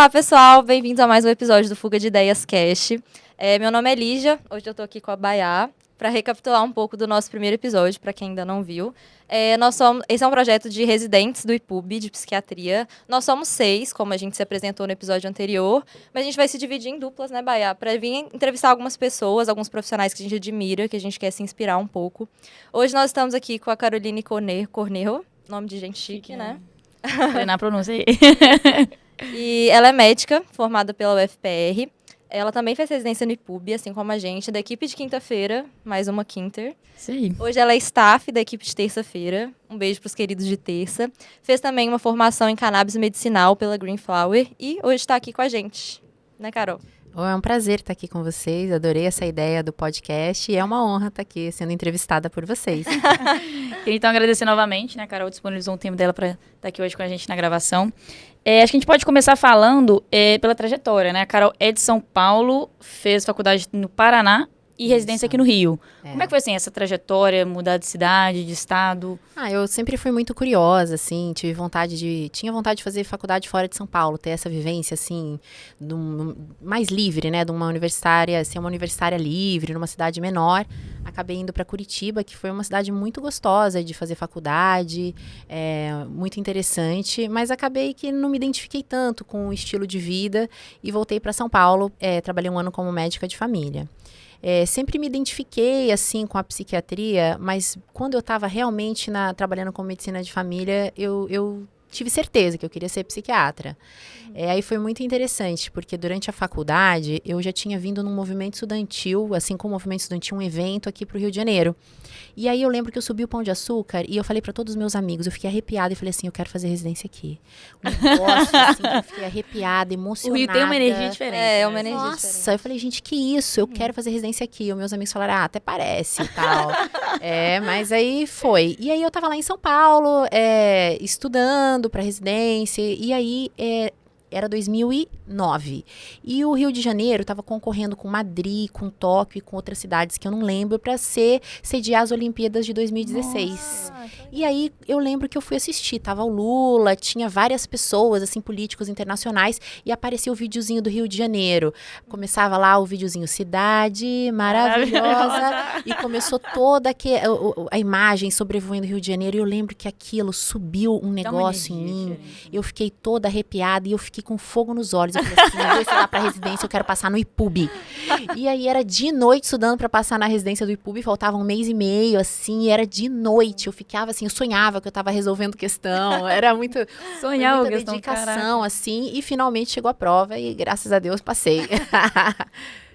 Olá, pessoal, bem-vindos a mais um episódio do Fuga de Ideias Cast. Meu nome é Lígia, hoje eu tô aqui com a Bayá para recapitular um pouco do nosso primeiro episódio, para quem ainda não viu. Esse é um projeto de residentes do IPUB, de psiquiatria. Nós somos 6, como a gente se apresentou no episódio anterior, mas a gente vai se dividir em duplas, né, Bayá, para vir entrevistar algumas pessoas, alguns profissionais que a gente admira, que a gente quer se inspirar um pouco. Hoje nós estamos aqui com a Caroline Cornejo, nome de gente chique, né? Treinar a pronúncia aí. E ela é médica, formada pela UFPR. Ela também fez residência no IPUB, assim como a gente, da equipe de quinta-feira, mais uma quinter. Isso aí. Hoje ela é staff da equipe de terça-feira. Um beijo pros queridos de terça. Fez também uma formação em cannabis medicinal pela Green Flower e hoje está aqui com a gente. Né, Carol? É um prazer estar aqui com vocês, adorei essa ideia do podcast e é uma honra estar aqui sendo entrevistada por vocês. Queria então agradecer novamente, né, a Carol disponibilizou um tempo dela para estar aqui hoje com a gente na gravação. Acho que a gente pode começar falando pela trajetória, né? A Carol é de São Paulo, fez faculdade no Paraná e residência aqui no Rio. Como é que foi, assim, essa trajetória, mudar de cidade, de estado? Eu sempre fui muito curiosa, assim, tinha vontade de fazer faculdade fora de São Paulo, ter essa vivência, assim, mais livre, né, de uma universitária, ser uma universitária livre, numa cidade menor. Acabei indo para Curitiba, que foi uma cidade muito gostosa de fazer faculdade, muito interessante, mas acabei que não me identifiquei tanto com o estilo de vida e voltei para São Paulo, trabalhei um ano como médica de família. Sempre me identifiquei, assim, com a psiquiatria, mas quando eu estava realmente trabalhando com medicina de família, eu tive certeza que eu queria ser psiquiatra. Aí foi muito interessante, porque durante a faculdade, eu já tinha vindo num movimento estudantil, assim como o movimento estudantil, um evento aqui para o Rio de Janeiro. E aí eu lembro que eu subi o Pão de Açúcar e eu falei para todos os meus amigos, eu fiquei arrepiada e falei assim, eu quero fazer residência aqui. Um negócio, assim, eu fiquei arrepiada, emocionada. O Rio tem uma energia diferente. É uma energia Nossa, diferente. eu falei, gente, que isso? Eu quero fazer residência aqui. E os meus amigos falaram, até parece e tal. Mas aí foi. E aí eu tava lá em São Paulo, estudando para residência, e aí era 2009. E o Rio de Janeiro estava concorrendo com Madrid, com Tóquio e com outras cidades que eu não lembro para sediar as Olimpíadas de 2016. Nossa, E aí eu lembro que eu fui assistir, tava o Lula, tinha várias pessoas, assim, políticos internacionais, e aparecia o videozinho do Rio de Janeiro. Começava lá o videozinho Cidade Maravilhosa, e começou toda a imagem sobrevoando o Rio de Janeiro, e eu lembro que aquilo subiu um negócio em mim. Eu fiquei toda arrepiada e eu fiquei com fogo nos olhos. Eu falei assim, eu vou estudar pra residência, eu quero passar no IPUB. E aí era de noite estudando pra passar na residência do IPUB, faltava um mês e meio, assim, era de noite. Eu ficava assim, eu sonhava que eu tava resolvendo questão, era muita dedicação, assim, e finalmente chegou a prova e graças a Deus passei.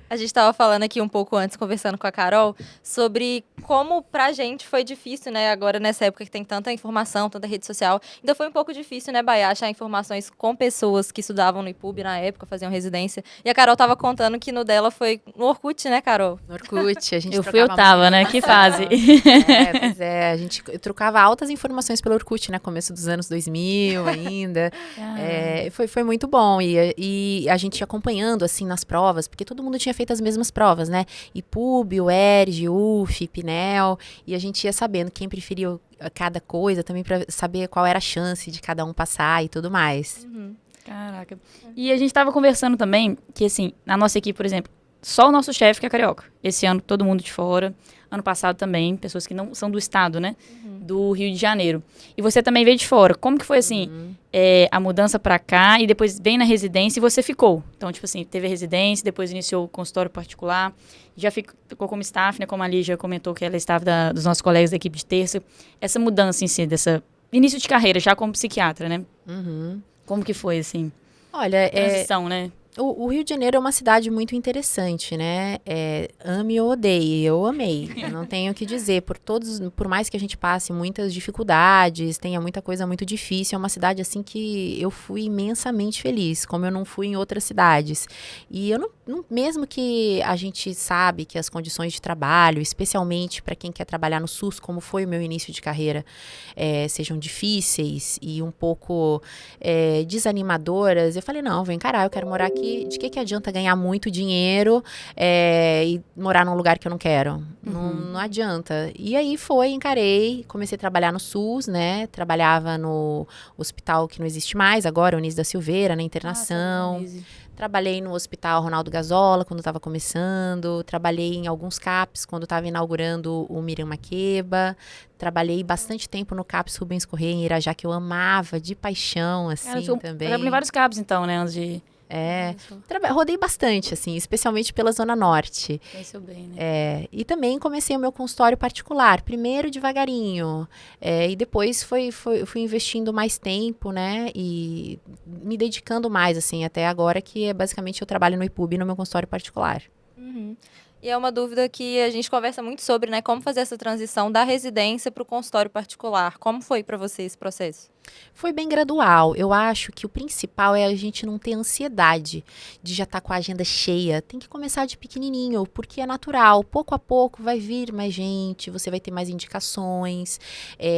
A gente estava falando aqui um pouco antes, conversando com a Carol, sobre como pra gente foi difícil, né? Agora, nessa época que tem tanta informação, tanta rede social, ainda foi um pouco difícil, né, Bayá, achar informações com pessoas que estudavam no IPUB na época, faziam residência. E a Carol tava contando que no dela foi no Orkut, né, Carol? No Orkut, a gente Eu tava, né? Que fase. Pois é, eu trocava altas informações pelo Orkut, né? Começo dos anos 2000 ainda. Foi muito bom. E a gente ia acompanhando, assim, nas provas, porque todo mundo tinha feito as mesmas provas, né? IPUB, UERJ, UF, PNEL, e a gente ia sabendo quem preferiu cada coisa, também para saber qual era a chance de cada um passar e tudo mais. Caraca. E a gente tava conversando também que, assim, na nossa equipe, por exemplo, só o nosso chefe que é carioca. Esse ano, todo mundo de fora. Ano passado também, pessoas que não são do estado, né? Do Rio de Janeiro. E você também veio de fora. Como que foi, assim, a mudança pra cá e depois bem na residência e você ficou? Então, tipo assim, teve a residência, depois iniciou o consultório particular, já ficou como staff, né? Como a Lígia comentou que ela é staff dos nossos colegas da equipe de terça. Essa mudança em si, dessa início de carreira, já como psiquiatra, né? Como que foi, assim? Olha, transição, né? O Rio de Janeiro é uma cidade muito interessante, né? Ame ou odeie, eu amei. Eu não tenho o que dizer. Por mais que a gente passe muitas dificuldades, tenha muita coisa muito difícil, é uma cidade assim que eu fui imensamente feliz, como eu não fui em outras cidades. E eu mesmo que a gente sabe que as condições de trabalho, especialmente para quem quer trabalhar no SUS, como foi o meu início de carreira, sejam difíceis e um pouco desanimadoras, eu falei, não, vou encarar, eu quero morar aqui que adianta ganhar muito dinheiro e morar num lugar que eu não quero? Não adianta. E aí encarei, comecei a trabalhar no SUS, né? Trabalhava no hospital que não existe mais agora, Onísio da Silveira, na internação. Trabalhei no Hospital Ronaldo Gazola, quando estava começando. Trabalhei em alguns CAPs, quando estava inaugurando o Miriam Makeba. Trabalhei bastante tempo no CAPS Rubens Correia, em Irajá, que eu amava de paixão, assim, também. Trabalhei em vários CAPs, então, né, antes de... Rodei bastante, assim, especialmente pela Zona Norte. Conheceu bem, né? E também comecei o meu consultório particular, primeiro devagarinho, e depois fui investindo mais tempo, né, e me dedicando mais, assim, até agora, que basicamente eu trabalho no IPUB, no meu consultório particular. E é uma dúvida que a gente conversa muito sobre, né? Como fazer essa transição da residência para o consultório particular. Como foi para você esse processo? Foi bem gradual. Eu acho que o principal é a gente não ter ansiedade de já estar com a agenda cheia. Tem que começar de pequenininho, porque é natural. Pouco a pouco vai vir mais gente, você vai ter mais indicações,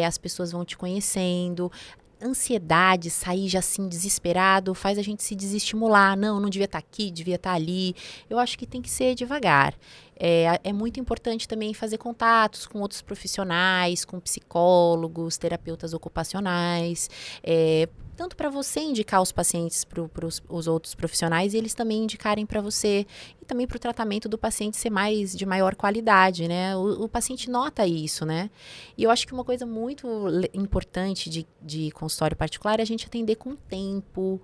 as pessoas vão te conhecendo. Ansiedade, sair já assim desesperado, faz a gente se desestimular. Não devia estar aqui, devia estar ali. Eu acho que tem que ser devagar. É muito importante também fazer contatos com outros profissionais, com psicólogos, terapeutas ocupacionais, tanto para você indicar os pacientes para os outros profissionais e eles também indicarem para você, e também para o tratamento do paciente ser de maior qualidade, né? O paciente nota isso, né? E eu acho que uma coisa muito importante de consultório particular é a gente atender com tempo,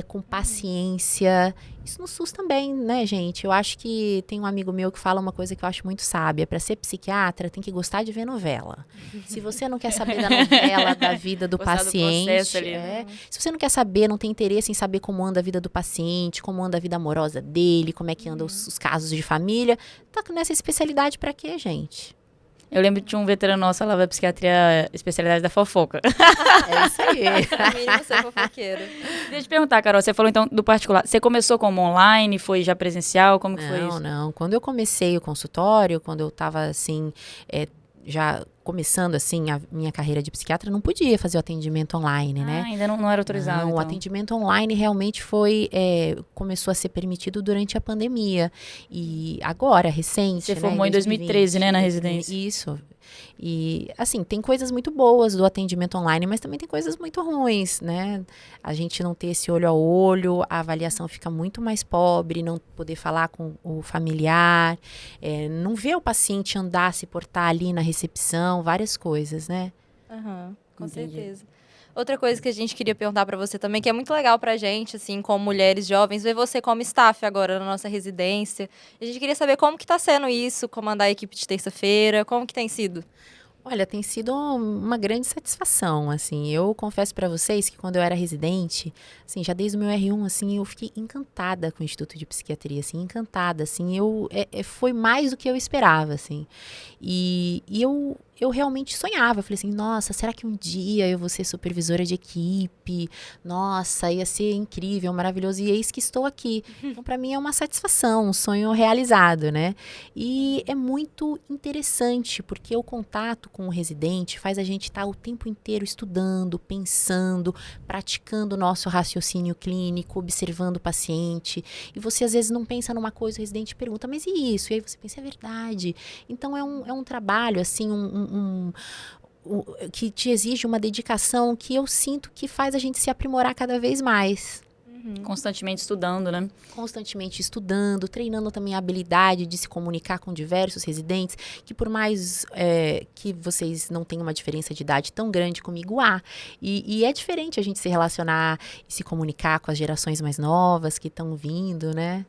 com paciência. Isso no SUS também, né, gente? Eu acho que tem um amigo meu que fala uma coisa que eu acho muito sábia. Para ser psiquiatra, tem que gostar de ver novela. Se você não quer saber da novela, da vida do paciente... ali, né? Se você não quer saber, não tem interesse em saber como anda a vida do paciente, como anda a vida amorosa dele, como é que andam os casos de família, tá nessa especialidade pra quê, gente? Eu lembro de um veterano nosso, ela vai psiquiatria, especialidade da fofoca. É isso aí. Pra mim, você é fofoqueiro. Deixa eu te perguntar, Carol, você falou então do particular. Você começou como online, foi já presencial? Como que foi isso? Não. Quando eu comecei o consultório, quando eu tava assim, já começando assim a minha carreira de psiquiatra, não podia fazer o atendimento online, né? Ainda não era autorizado, Não, então. o atendimento online realmente começou a ser permitido durante a pandemia. E agora, recente, Você formou em 2013, né, na residência. Isso. E, assim, tem coisas muito boas do atendimento online, mas também tem coisas muito ruins, né? A gente não ter esse olho a olho, a avaliação fica muito mais pobre, não poder falar com o familiar, não ver o paciente andar, se portar ali na recepção, várias coisas, né? Com Entendi. certeza. Outra coisa que a gente queria perguntar para você também, que é muito legal pra gente, assim, como mulheres jovens, ver você como staff agora na nossa residência. A gente queria saber como que tá sendo isso, comandar a equipe de terça-feira, como que tem sido? Olha, tem sido uma grande satisfação, assim. Eu confesso para vocês que quando eu era residente, assim, já desde o meu R1, assim, eu fiquei encantada com o Instituto de Psiquiatria, assim, encantada, assim. Foi mais do que eu esperava, assim. E eu realmente sonhava. Eu falei assim, nossa, será que um dia eu vou ser supervisora de equipe? Nossa, ia ser incrível, maravilhoso. E eis que estou aqui. Então, para mim é uma satisfação, um sonho realizado, né? E é muito interessante, porque o contato com o residente faz a gente estar o tempo inteiro estudando, pensando, praticando o nosso raciocínio clínico, observando o paciente. E você, às vezes, não pensa numa coisa, o residente pergunta, mas e isso? E aí você pensa, é verdade. Então, é um trabalho, assim, que te exige uma dedicação que eu sinto que faz a gente se aprimorar cada vez mais. Constantemente estudando, né? Constantemente estudando, treinando também a habilidade de se comunicar com diversos residentes, que por mais que vocês não tenham uma diferença de idade tão grande comigo, há. E é diferente a gente se relacionar e se comunicar com as gerações mais novas que estão vindo, né?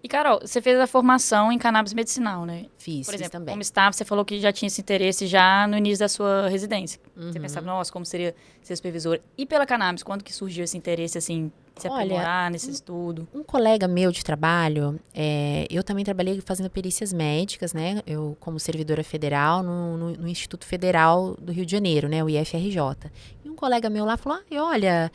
E, Carol, você fez a formação em cannabis medicinal, né? Fiz Por exemplo, também. como staff, você falou que já tinha esse interesse já no início da sua residência. Você pensava, nossa, como seria ser supervisora? E pela cannabis, quando que surgiu esse interesse, assim, de se aprimorar nesse estudo? Um colega meu de trabalho, eu também trabalhei fazendo perícias médicas, né? Eu, como servidora federal, no Instituto Federal do Rio de Janeiro, né? O IFRJ. E um colega meu lá falou, olha,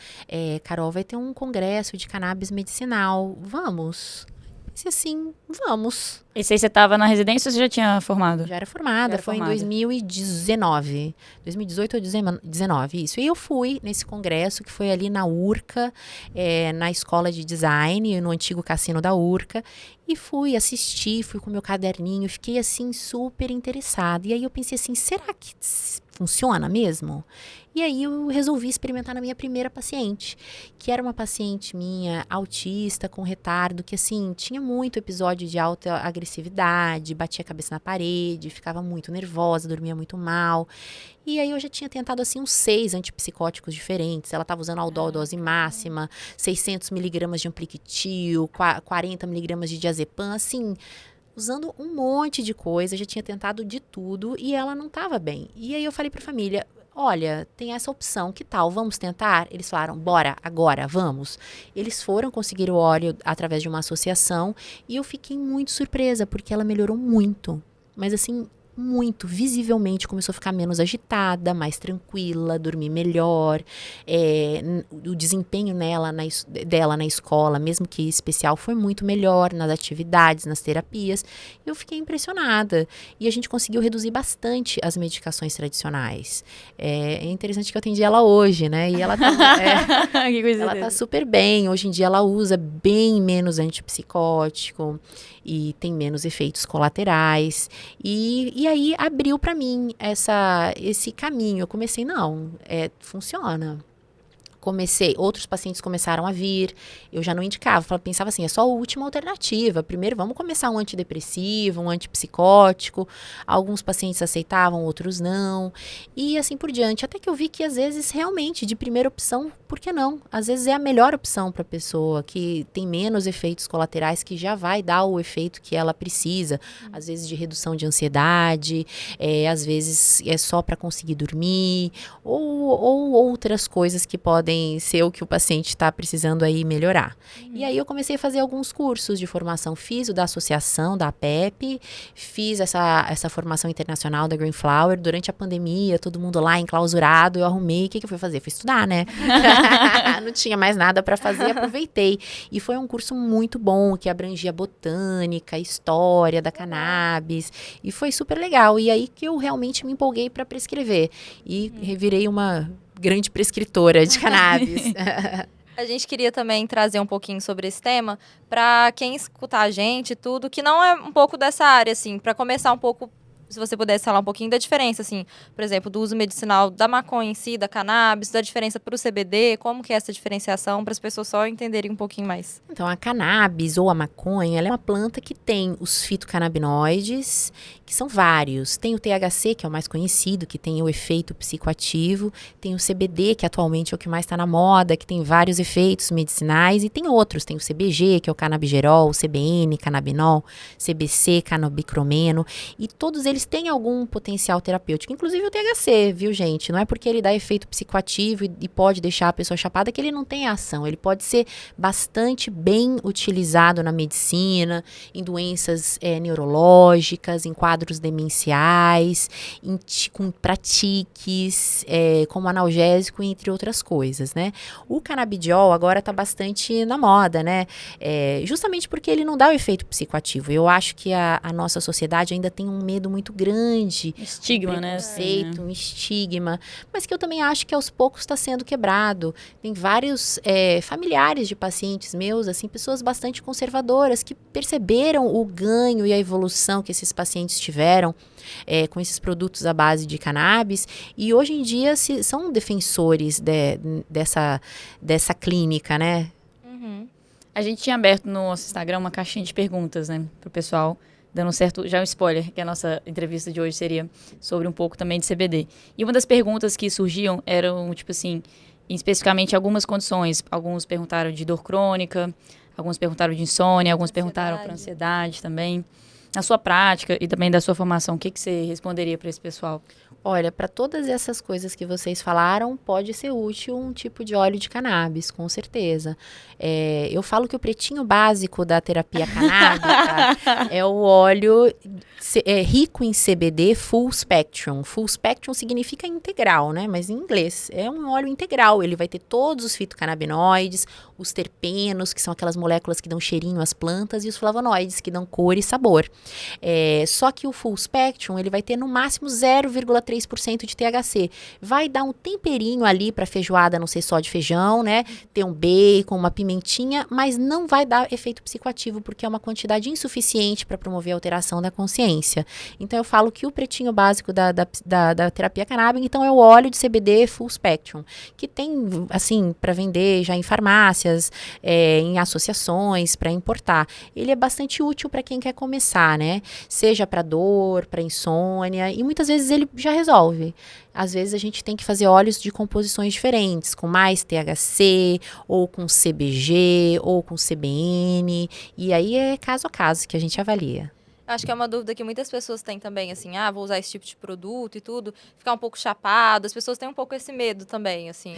Carol, vai ter um congresso de cannabis medicinal, vamos? Pensei assim, vamos. Esse aí você tava na residência ou você já tinha formado? Já era formada, foi em 2019. 2018 ou 2019, isso. E eu fui nesse congresso que foi ali na Urca, na escola de design, no antigo cassino da Urca. E fui assistir, fui com meu caderninho, fiquei assim super interessada. E aí eu pensei assim, será que funciona mesmo? E aí eu resolvi experimentar na minha primeira paciente, que era uma paciente minha, autista, com retardo, que assim, tinha muito episódio de alta agressividade, batia a cabeça na parede, ficava muito nervosa, dormia muito mal. E aí eu já tinha tentado assim uns 6 antipsicóticos diferentes. Ela estava usando Aldol dose máxima, 600 miligramas de Ampliquitil, 40 miligramas de diazepam, assim, usando um monte de coisa, já tinha tentado de tudo e ela não estava bem. E aí eu falei para a família, olha, tem essa opção, que tal? Vamos tentar? Eles falaram, bora, agora, vamos. Eles foram conseguir o óleo através de uma associação e eu fiquei muito surpresa, porque ela melhorou muito. Mas assim, muito, visivelmente começou a ficar menos agitada, mais tranquila, dormir melhor, o desempenho dela na escola, mesmo que especial, foi muito melhor nas atividades, nas terapias, e eu fiquei impressionada, e a gente conseguiu reduzir bastante as medicações tradicionais. É interessante que eu atendi ela hoje, né, e ela ela tá super bem, hoje em dia ela usa bem menos antipsicótico, e tem menos efeitos colaterais, e aí abriu para mim esse caminho. Eu comecei, não, funciona. Outros pacientes começaram a vir, eu já não indicava, pensava assim, é só a última alternativa, primeiro vamos começar um antidepressivo, um antipsicótico, alguns pacientes aceitavam, outros não, e assim por diante, até que eu vi que às vezes realmente, de primeira opção, por que não? Às vezes é a melhor opção para a pessoa, que tem menos efeitos colaterais, que já vai dar o efeito que ela precisa, às vezes de redução de ansiedade, às vezes é só para conseguir dormir, ou outras coisas que podem ser o que o paciente está precisando aí melhorar. E aí eu comecei a fazer alguns cursos de formação, fiz o da associação, da APEP, fiz essa formação internacional da Green Flower, durante a pandemia, todo mundo lá enclausurado, eu arrumei, o que eu fui fazer? Fui estudar, né? Não tinha mais nada para fazer, aproveitei. E foi um curso muito bom, que abrangia botânica, história da cannabis, e foi super legal. E aí que eu realmente me empolguei para prescrever. E revirei uma grande prescritora de cannabis. A gente queria também trazer um pouquinho sobre esse tema para quem escutar a gente, tudo, que não é um pouco dessa área, assim, para começar um pouco, se você pudesse falar um pouquinho da diferença, assim, por exemplo, do uso medicinal da maconha em si, da cannabis, da diferença para o CBD, como que é essa diferenciação, para as pessoas só entenderem um pouquinho mais. Então, a cannabis ou a maconha, ela é uma planta que tem os fitocannabinoides, que são vários. Tem o THC, que é o mais conhecido, que tem o efeito psicoativo. Tem o CBD, que atualmente é o que mais está na moda, que tem vários efeitos medicinais. E tem outros, tem o CBG, que é o canabigerol, o CBN, canabinol, CBC, canabicromeno. E todos eles têm algum potencial terapêutico. Inclusive o THC, viu, gente? Não é porque ele dá efeito psicoativo e pode deixar a pessoa chapada que ele não tem ação. Ele pode ser bastante bem utilizado na medicina, em neurológicas, em quadros demenciais, para tiques, como analgésico, entre outras coisas, né? O canabidiol agora está bastante na moda, né? Justamente porque ele não dá o efeito psicoativo. Eu acho que a nossa sociedade ainda tem um medo muito grande. Estigma, um preconceito, um estigma, mas que eu também acho que aos poucos está sendo quebrado. Tem vários familiares de pacientes meus, assim, pessoas bastante conservadoras que perceberam o ganho e a evolução que esses pacientes tiveram com esses produtos à base de cannabis, e hoje em dia são defensores dessa clínica, né? Uhum. A gente tinha aberto no nosso Instagram uma caixinha de perguntas, né, pro pessoal, dando certo, já um spoiler, que a nossa entrevista de hoje seria sobre um pouco também de CBD. E uma das perguntas que surgiam eram, tipo assim, especificamente algumas condições. Alguns perguntaram de dor crônica, alguns perguntaram de insônia, alguns perguntaram para ansiedade também. na sua prática e também da sua formação, o que você responderia para esse pessoal? Olha, para todas essas coisas que vocês falaram, pode ser útil um tipo de óleo de cannabis, com certeza. Eu falo que o pretinho básico da terapia canábica é o óleo rico em CBD full spectrum. Full spectrum significa integral, né? Mas em inglês é um óleo integral. Ele vai ter todos os fitocannabinoides, os terpenos, que são aquelas moléculas que dão cheirinho às plantas, e os flavonoides, que dão cor e sabor. Só que o full spectrum, ele vai ter no máximo 0,3% de THC. Vai dar um temperinho ali para feijoada não ser só de feijão, né? Ter um bacon, uma pimentinha, mas não vai dar efeito psicoativo, porque é uma quantidade insuficiente para promover a alteração da consciência. Então, eu falo que o pretinho básico da terapia canábica, então, é o óleo de CBD full spectrum, que tem, assim, para vender já em farmácias, em associações, para importar. Ele é bastante útil para quem quer começar, né? Seja para dor, para insônia, e muitas vezes ele já resolve. Às vezes a gente tem que fazer óleos de composições diferentes, com mais THC, ou com CBG, ou com CBN, e aí é caso a caso que a gente avalia. Acho que é uma dúvida que muitas pessoas têm também, assim, vou usar esse tipo de produto e tudo, ficar um pouco chapado, as pessoas têm um pouco esse medo também, assim.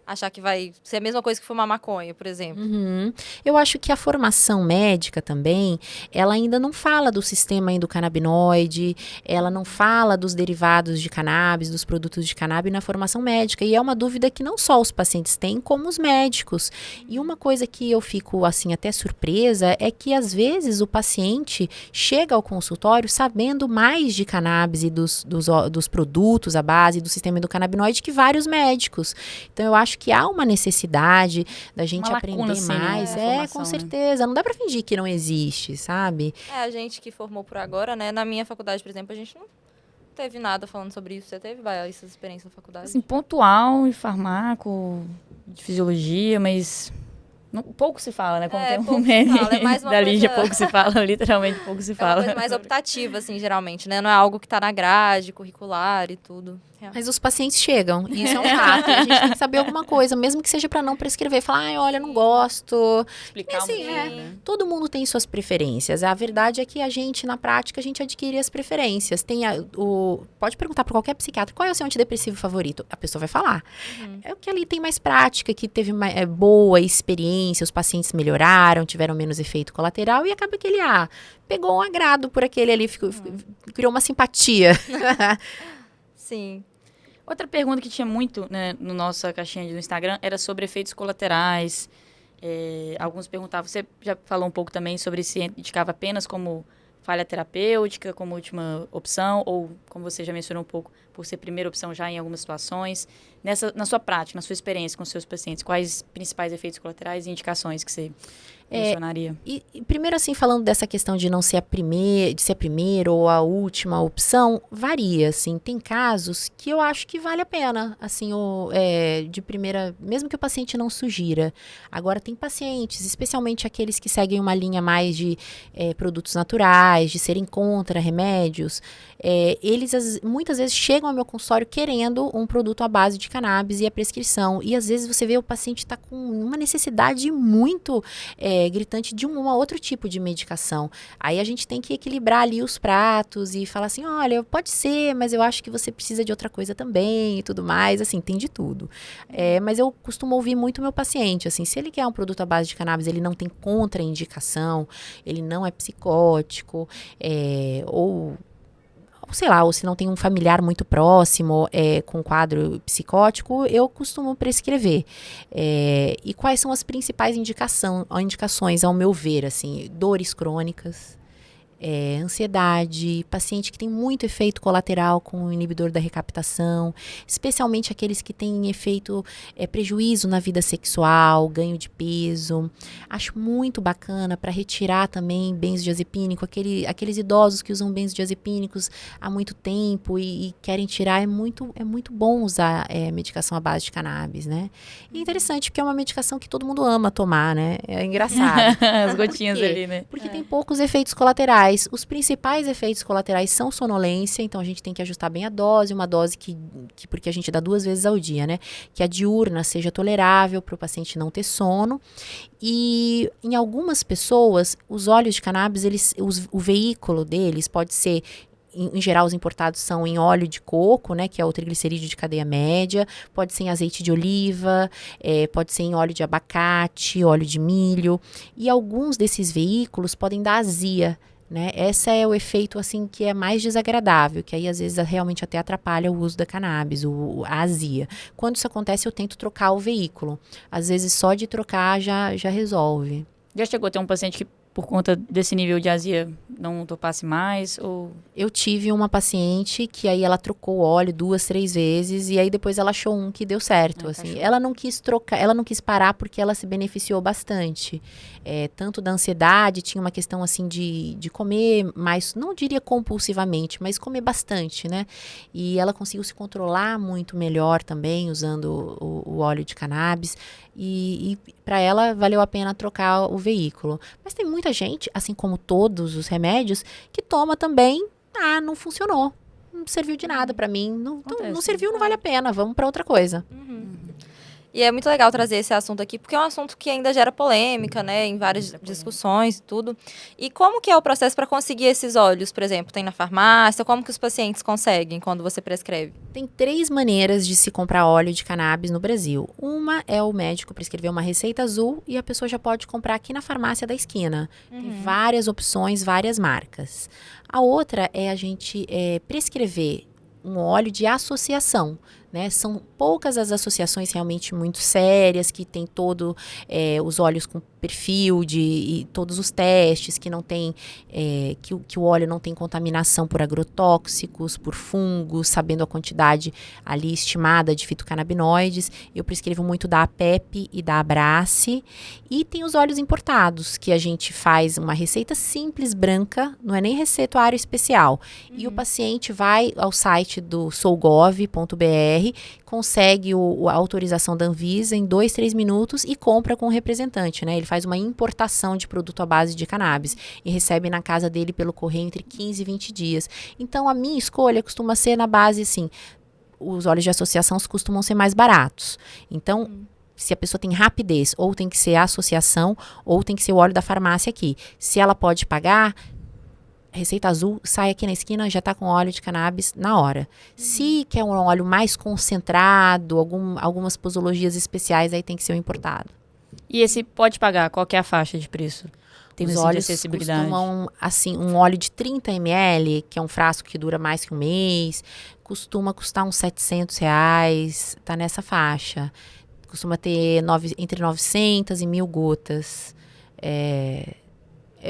Achar que vai ser a mesma coisa que fumar maconha, por exemplo. Uhum. Eu acho que a formação médica também, ela ainda não fala do sistema endocannabinoide, ela não fala dos derivados de cannabis, dos produtos de cannabis na formação médica. E é uma dúvida que não só os pacientes têm, como os médicos. E uma coisa que eu fico, assim, até surpresa, é que às vezes o paciente chega ao consultório sabendo mais de cannabis e dos produtos à base do sistema endocannabinoide que vários médicos. Então, eu acho que há uma necessidade da gente aprender mais. Com certeza. Não dá pra fingir que não existe, sabe? A gente que formou por agora, né? Na minha faculdade, por exemplo, a gente não teve nada falando sobre isso. Você teve, Baia, essas experiências na faculdade? Assim, pontual em farmaco, de fisiologia, mas pouco se fala, né? Como tem um meme da Lígia, pouco se fala, literalmente pouco se fala. É uma coisa mais optativa, assim, geralmente, né? Não é algo que tá na grade, curricular e tudo. Mas os pacientes chegam, e isso é um fato. A gente tem que saber alguma coisa, mesmo que seja para não prescrever. Falar, olha, não gosto. Explicar assim, todo mundo tem suas preferências. A verdade é que a gente, na prática, a gente adquire as preferências. Pode perguntar para qualquer psiquiatra, qual é o seu antidepressivo favorito? A pessoa vai falar. É o que ali tem mais prática, que teve boa experiência, os pacientes melhoraram, tiveram menos efeito colateral, e acaba que ele, pegou um agrado por aquele ali, criou uma simpatia. Sim. Outra pergunta que tinha muito, né, no nossa caixinha do Instagram era sobre efeitos colaterais. Alguns perguntavam, você já falou um pouco também sobre se indicava apenas como falha terapêutica, como última opção, ou, como você já mencionou um pouco, por ser primeira opção já em algumas situações. Na sua prática, na sua experiência com seus pacientes, quais principais efeitos colaterais e indicações que você mencionaria? E primeiro, assim, falando dessa questão de não ser de ser a primeira ou a última opção, varia, assim. Tem casos que eu acho que vale a pena, assim, de primeira, mesmo que o paciente não sugira. Agora, tem pacientes, especialmente aqueles que seguem uma linha mais de produtos naturais, de serem contra remédios, eles muitas vezes chegam ao meu consultório querendo um produto à base de cannabis e a prescrição. E às vezes você vê o paciente está com uma necessidade muito gritante de um outro tipo de medicação. Aí a gente tem que equilibrar ali os pratos e falar assim, olha, pode ser, mas eu acho que você precisa de outra coisa também e tudo mais. Assim, tem de tudo. Mas eu costumo ouvir muito o meu paciente, assim, se ele quer um produto à base de cannabis, ele não tem contraindicação, ele não é psicótico, ou sei lá, ou se não tem um familiar muito próximo com quadro psicótico, eu costumo prescrever. E quais são as principais indicações, ao meu ver, assim, dores crônicas, ansiedade, paciente que tem muito efeito colateral com o inibidor da recaptação, especialmente aqueles que têm efeito prejuízo na vida sexual, ganho de peso. Acho muito bacana para retirar também benzodiazepínico, aqueles idosos que usam benzodiazepínicos há muito tempo e querem tirar, é muito bom usar medicação à base de cannabis, né? E é interessante porque é uma medicação que todo mundo ama tomar, né? É engraçado. As gotinhas ali, né? Porque tem poucos efeitos colaterais. colaterais. Os principais efeitos colaterais são sonolência, então a gente tem que ajustar bem a dose, uma dose que porque a gente dá 2 vezes ao dia, né? Que a diurna seja tolerável para o paciente não ter sono. E em algumas pessoas, os óleos de cannabis, o veículo deles pode ser, em geral, os importados são em óleo de coco, né, que é o triglicerídeo de cadeia média, pode ser em azeite de oliva, pode ser em óleo de abacate, óleo de milho, e alguns desses veículos podem dar azia, né? Esse é o efeito, assim, que é mais desagradável, que aí às vezes realmente até atrapalha o uso da cannabis, a azia. Quando isso acontece, eu tento trocar o veículo. Às vezes só de trocar já resolve. Já chegou a ter um paciente que, por conta desse nível de azia, não topasse mais? Ou... Eu tive uma paciente que aí ela trocou o óleo 2, 3 vezes e aí depois ela achou um que deu certo, assim. Ela não quis trocar, ela não quis parar porque ela se beneficiou bastante. Tanto da ansiedade, tinha uma questão assim de comer mais, não diria compulsivamente, mas comer bastante, né? E ela conseguiu se controlar muito melhor também usando o óleo de cannabis. E para ela valeu a pena trocar o veículo. Mas tem muita gente, assim como todos os remédios, que toma também, não funcionou. Não serviu de nada para mim. Não serviu, não vale a pena. Vamos para outra coisa. E é muito legal trazer esse assunto aqui, porque é um assunto que ainda gera polêmica, né, em várias discussões e tudo. E como que é o processo para conseguir esses óleos, por exemplo? Tem na farmácia? Como que os pacientes conseguem quando você prescreve? Tem 3 maneiras de se comprar óleo de cannabis no Brasil. Uma é o médico prescrever uma receita azul e a pessoa já pode comprar aqui na farmácia da esquina. Tem várias opções, várias marcas. A outra é a gente prescrever um óleo de associação, né? São poucas as associações realmente muito sérias, que tem os óleos com perfil e todos os testes, que não tem, que o óleo não tem contaminação por agrotóxicos, por fungos, sabendo a quantidade ali estimada de fitocannabinoides. Eu prescrevo muito da APEP e da Abrace. E tem os óleos importados, que a gente faz uma receita simples, branca, não é nem receituário especial. E o paciente vai ao site do sougov.br, consegue a autorização da Anvisa em 2, 3 minutos e compra com o representante, né? Ele faz uma importação de produto à base de cannabis e recebe na casa dele pelo correio entre 15 e 20 dias. Então, a minha escolha costuma ser na base, assim, os óleos de associação costumam ser mais baratos. Então, se a pessoa tem rapidez, ou tem que ser a associação, ou tem que ser o óleo da farmácia aqui. Se ela pode pagar, receita azul, sai aqui na esquina, já está com óleo de cannabis na hora. Se quer um óleo mais concentrado, algumas posologias especiais, aí tem que ser o importado. E esse pode pagar? Qual que é a faixa de preço? Tem Os de óleos acessibilidade? costumam, assim, um óleo de 30 ml, que é um frasco que dura mais que um mês, costuma custar uns R$700, tá nessa faixa. Costuma ter entre 900 e 1.000 gotas. É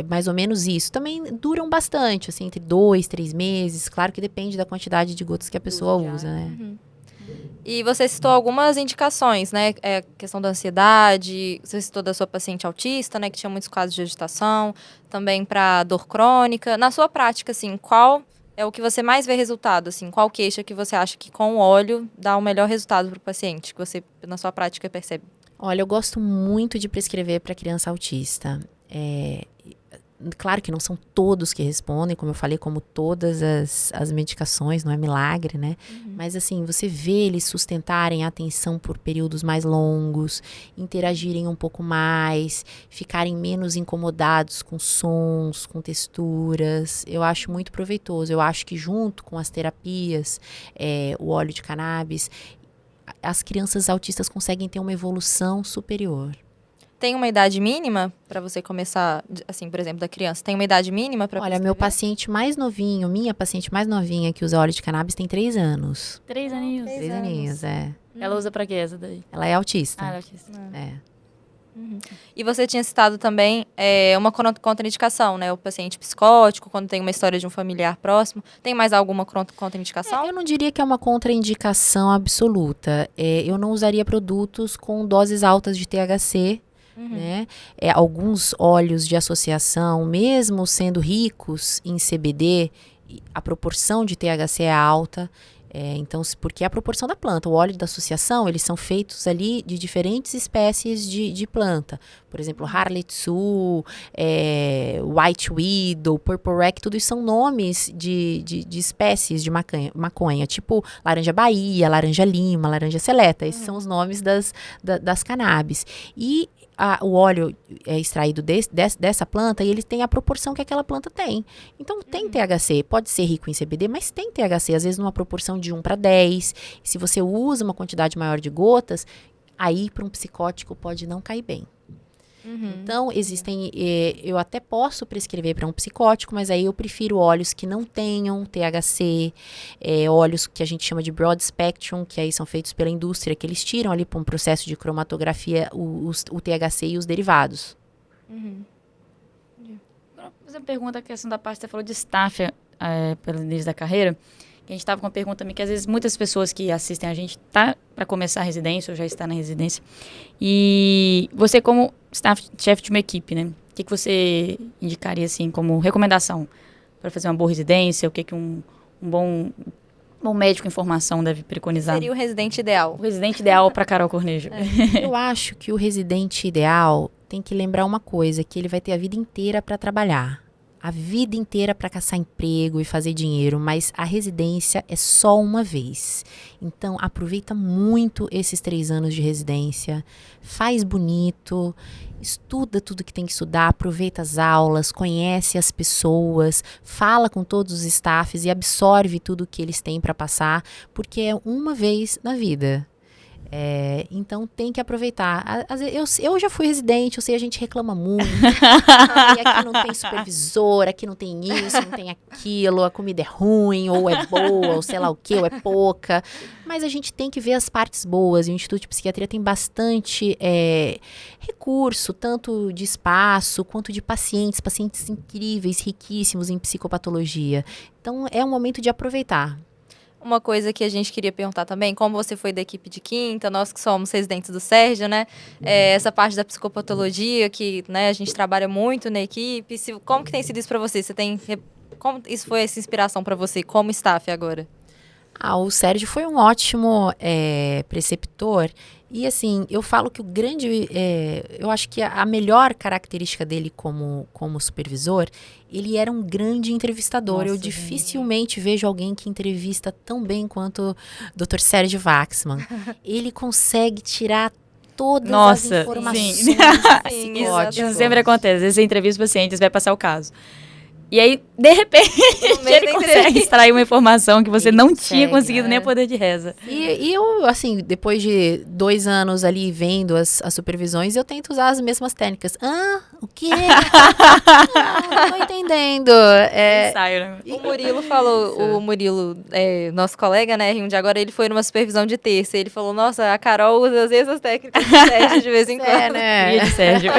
mais ou menos isso. Também duram bastante, assim, entre 2, 3 meses. Claro que depende da quantidade de gotas que a pessoa usa, né? E você citou algumas indicações, né? Questão da ansiedade, você citou da sua paciente autista, né? Que tinha muitos casos de agitação, também para dor crônica. Na sua prática, assim, qual é o que você mais vê resultado, assim? Qual queixa que você acha que com o óleo dá o melhor resultado para o paciente, que você, na sua prática, percebe? Olha, eu gosto muito de prescrever para criança autista. Claro que não são todos que respondem, como eu falei, como todas as medicações, não é milagre, né? Mas assim, você vê eles sustentarem a atenção por períodos mais longos, interagirem um pouco mais, ficarem menos incomodados com sons, com texturas. Eu acho muito proveitoso. Eu acho que junto com as terapias, o óleo de cannabis, as crianças autistas conseguem ter uma evolução superior. Tem uma idade mínima para você começar, assim, por exemplo, da criança? Tem uma idade mínima para Olha, minha paciente mais novinha que usa óleo de cannabis tem 3 anos. 3 aninhos. 3 aninhos, Ela usa pra quê essa daí? Ela é autista. Ah, ela é autista. E você tinha citado também uma contraindicação, né? O paciente psicótico, quando tem uma história de um familiar próximo. Tem mais alguma contraindicação? Eu não diria que é uma contraindicação absoluta. Eu não usaria produtos com doses altas de THC, né? Alguns óleos de associação, mesmo sendo ricos em CBD, a proporção de THC é alta. Então, porque é a proporção da planta. O óleo da associação, eles são feitos ali de diferentes espécies de planta. Por exemplo, Harletsu, White Widow, Purple Rack, tudo isso são nomes de espécies de maconha. Tipo laranja Bahia, laranja lima, laranja seleta. Esses são os nomes das cannabis. E o óleo é extraído dessa planta e ele tem a proporção que aquela planta tem. Então, tem THC. Pode ser rico em CBD, mas tem THC. Às vezes, numa proporção de 1 para 10. E se você usa uma quantidade maior de gotas, aí, para um psicótico, pode não cair bem. Então, existem... eu até posso prescrever para um psicótico, mas aí eu prefiro óleos que não tenham THC, óleos que a gente chama de broad spectrum, que aí são feitos pela indústria, que eles tiram ali para um processo de cromatografia o THC e os derivados. Vou fazer uma pergunta, a questão da parte que você falou de staff pelo início da carreira. A gente estava com uma pergunta também, que às vezes muitas pessoas que assistem a gente tá para começar a residência ou já está na residência. E você como chefe de uma equipe, né? O que você indicaria assim como recomendação para fazer uma boa residência? O que um bom médico em formação deve preconizar? Seria o residente ideal. O residente ideal para Carol Cornejo. Eu acho que o residente ideal tem que lembrar uma coisa, que ele vai ter a vida inteira para trabalhar. A vida inteira para caçar emprego e fazer dinheiro, mas a residência é só uma vez. Então, aproveita muito esses 3 anos de residência, faz bonito, estuda tudo que tem que estudar, aproveita as aulas, conhece as pessoas, fala com todos os staffs e absorve tudo que eles têm para passar, porque é uma vez na vida. Então tem que aproveitar. Eu já fui residente, eu sei, a gente reclama muito. Aqui não tem supervisor, aqui não tem isso, não tem aquilo, a comida é ruim, ou é boa, ou sei lá o que, ou é pouca. Mas a gente tem que ver as partes boas. E o Instituto de Psiquiatria tem bastante recurso, tanto de espaço quanto de pacientes incríveis, riquíssimos em psicopatologia. Então é um momento de aproveitar. Uma coisa que a gente queria perguntar também, como você foi da equipe de quinta, nós que somos residentes do Sérgio, né? Essa parte da psicopatologia, que né, a gente trabalha muito na equipe. Como que tem sido isso para você? Como isso foi essa inspiração para você como staff agora? O Sérgio foi um ótimo preceptor. E assim, eu falo que eu acho que a melhor característica dele como supervisor, ele era um grande entrevistador. Nossa, eu dificilmente vejo alguém que entrevista tão bem quanto o Dr. Sérgio Waxman. Ele consegue tirar todas as informações sim. psicóticas. Isso sempre acontece. Às vezes você entrevista os pacientes, vai passar o caso. E aí, de repente, ele consegue extrair uma informação que você não tinha conseguido nem a poder de reza. E eu, assim, depois de 2 anos ali vendo as supervisões, eu tento usar as mesmas técnicas. O quê? Não tô entendendo. Ensaio, né? O Murilo falou, nosso colega, né, Rio de agora, ele foi numa supervisão de terça. Ele falou, nossa, a Carol usa as mesmas técnicas de Sérgio de vez em quando. Né? De Sérgio.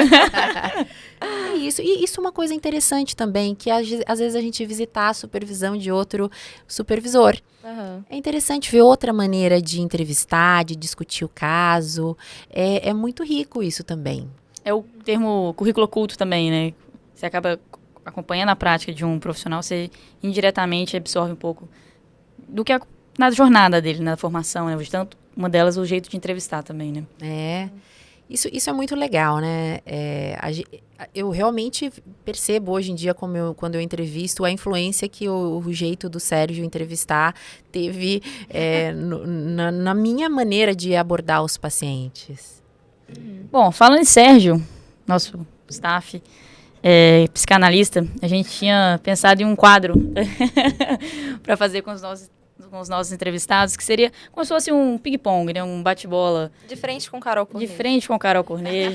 Isso. E isso é uma coisa interessante também, que às vezes a gente visitar a supervisão de outro supervisor. Uhum. É interessante ver outra maneira de entrevistar, de discutir o caso. É muito rico isso também. É o termo currículo oculto também, né? Você acaba acompanhando a prática de um profissional, você indiretamente absorve um pouco do que na jornada dele, na formação, né? Tanto uma delas, o jeito de entrevistar também, né? Isso é muito legal, né? Eu realmente percebo hoje em dia, quando eu entrevisto, a influência que o jeito do Sérgio entrevistar teve na minha maneira de abordar os pacientes. Bom, falando em Sérgio, nosso staff psicanalista, a gente tinha pensado em um quadro para fazer com os nossos entrevistados, que seria como se fosse um ping-pong, né? Um bate-bola. De frente com Carol Cornejo. De frente com Carol Cornejo.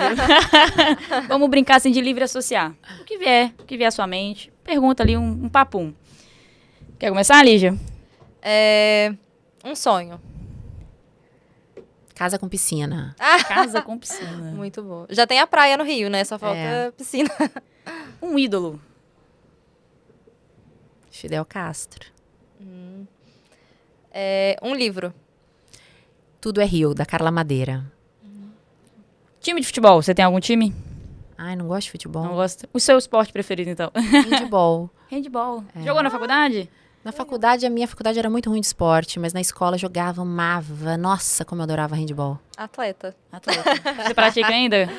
Vamos brincar assim de livre associar. O que vier à sua mente, pergunta ali um papum. Quer começar, Lígia? Um sonho. Casa com piscina. Casa com piscina. Muito bom. Já tem a praia no Rio, né? Só falta piscina. Um ídolo. Fidel Castro. Um livro. Tudo é Rio, da Carla Madeira. Time de futebol, você tem algum time? Ai, não gosto de futebol. Não gosta? O seu esporte preferido, então? Handball. Handball. Jogou na faculdade? Na faculdade, a minha faculdade era muito ruim de esporte, mas na escola eu jogava, amava. Nossa, como eu adorava handball. Atleta. Você pratica ainda?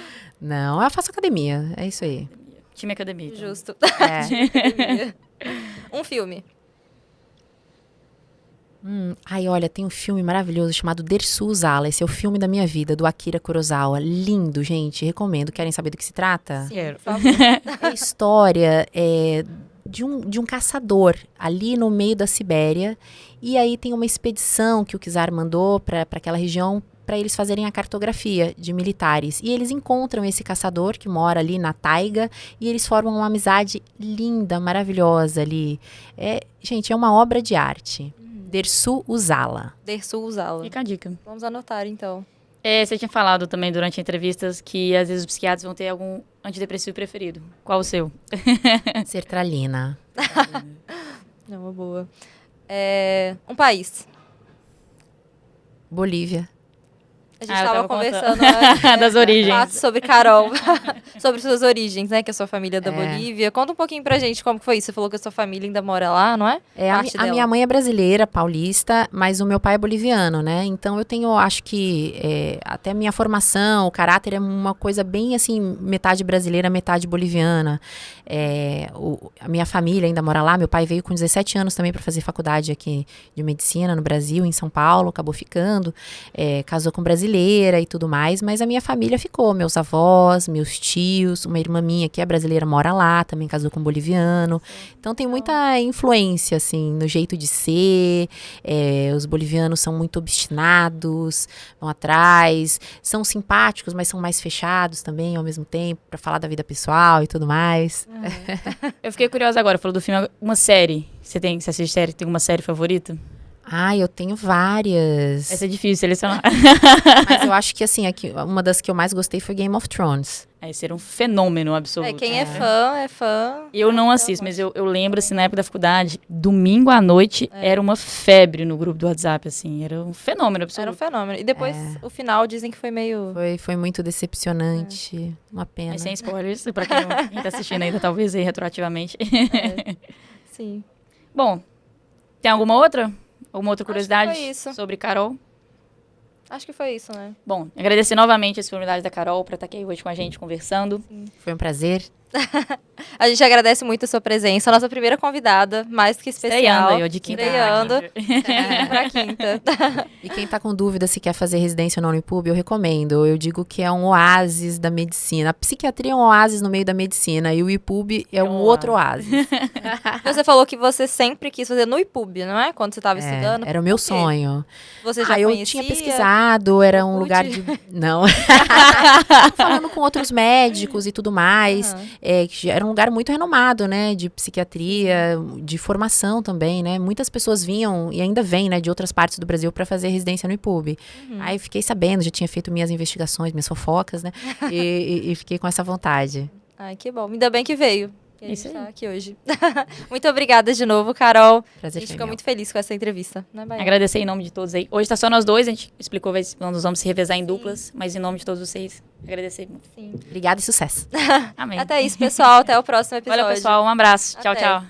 Não, eu faço academia, é isso aí. Time academia. Então. Justo. É. Academia. Um filme. Ai, olha, tem um filme maravilhoso chamado Dersu Uzala. Esse é o filme da minha vida, do Akira Kurosawa. Lindo, gente, recomendo. Querem saber do que se trata? Quero. Por favor. É a história de um caçador ali no meio da Sibéria. E aí tem uma expedição que o czar mandou para aquela região para eles fazerem a cartografia de militares. E eles encontram esse caçador que mora ali na taiga e eles formam uma amizade linda, maravilhosa ali. Gente, é uma obra de arte. Dersu Uzala. Dersu Uzala. Fica a dica. Vamos anotar, então. Você tinha falado também durante entrevistas que às vezes os psiquiatras vão ter algum antidepressivo preferido. Qual o seu? Sertralina. É uma boa. Um país. Bolívia. A gente eu estava tava conversando das origens. fatos sobre Carol, sobre suas origens, né? Que a sua família é da É. Bolívia. Conta um pouquinho pra gente como que foi isso. Você falou que a sua família ainda mora lá, não é? Parte A dela. minha mãe é brasileira, paulista, mas o meu pai é boliviano, né? Então eu tenho, acho que até a minha formação, o caráter é uma coisa bem assim, metade brasileira, metade boliviana. A minha família ainda mora lá, meu pai veio com 17 anos também para fazer faculdade aqui de medicina no Brasil, em São Paulo, acabou ficando, casou com brasileira e tudo mais, mas a minha família ficou, meus avós, meus tios, uma irmã minha que é brasileira mora lá, também casou com um boliviano. Então tem muita influência, assim, no jeito de ser. Os bolivianos são muito obstinados, vão atrás, são simpáticos, mas são mais fechados também ao mesmo tempo, para falar da vida pessoal e tudo mais. Eu fiquei curiosa agora, falou do filme, uma série. Você assiste série, tem uma série favorita? Eu tenho várias. Essa é difícil selecionar. Mas eu acho que, assim, uma das que eu mais gostei foi Game of Thrones. Esse era um fenômeno absoluto. Quem é fã. Eu não assisto, mas eu lembro, assim, na época da faculdade, domingo à noite, era uma febre no grupo do WhatsApp, assim. Era um fenômeno absoluto. Era um fenômeno. E depois, o final, dizem que foi meio... Foi muito decepcionante. Uma pena. Mas sem spoilers, pra quem tá assistindo ainda, talvez aí retroativamente. Sim. Bom, tem alguma outra? Alguma outra curiosidade Acho que foi isso. sobre Carol? Acho que foi isso, né? Bom, agradecer novamente a disponibilidade da Carol para estar aqui hoje com a gente conversando. Foi um prazer. A gente agradece muito a sua presença. A nossa primeira convidada, mais que especial. Estreando aí, ó, de quinta. Estreando. Pra quinta. E quem tá com dúvida se quer fazer residência ou não no Unipub, eu recomendo. Eu digo que é um oásis da medicina. A psiquiatria é um oásis no meio da medicina e o IPUB é um outro oásis. Você falou que você sempre quis fazer no IPUB, não é? Quando você estava estudando. Era o meu Por quê? sonho. Você já eu conhecia? tinha pesquisado, era um lugar de... Não. Falando com outros médicos e tudo mais. Que era um lugar muito renomado, né? De psiquiatria, de formação também, né? Muitas pessoas vinham e ainda vêm, né? De outras partes do Brasil para fazer residência no IPUB. Aí fiquei sabendo, já tinha feito minhas investigações, minhas fofocas, né? E fiquei com essa vontade. Ai, que bom. Ainda bem que veio. E a Isso gente aí. tá aqui hoje. Muito obrigada de novo, Carol. Prazer A gente foi ficou meu. muito feliz com essa entrevista. Né, Baiana? Agradecer em nome de todos aí. Hoje tá só nós dois, a gente explicou, nós vamos se revezar em duplas, mas em nome de todos vocês, agradecer muito. Sim. Obrigada e sucesso. Amém. Até isso, pessoal. Até o próximo episódio. Valeu, pessoal. Um abraço. Tchau, Até. tchau.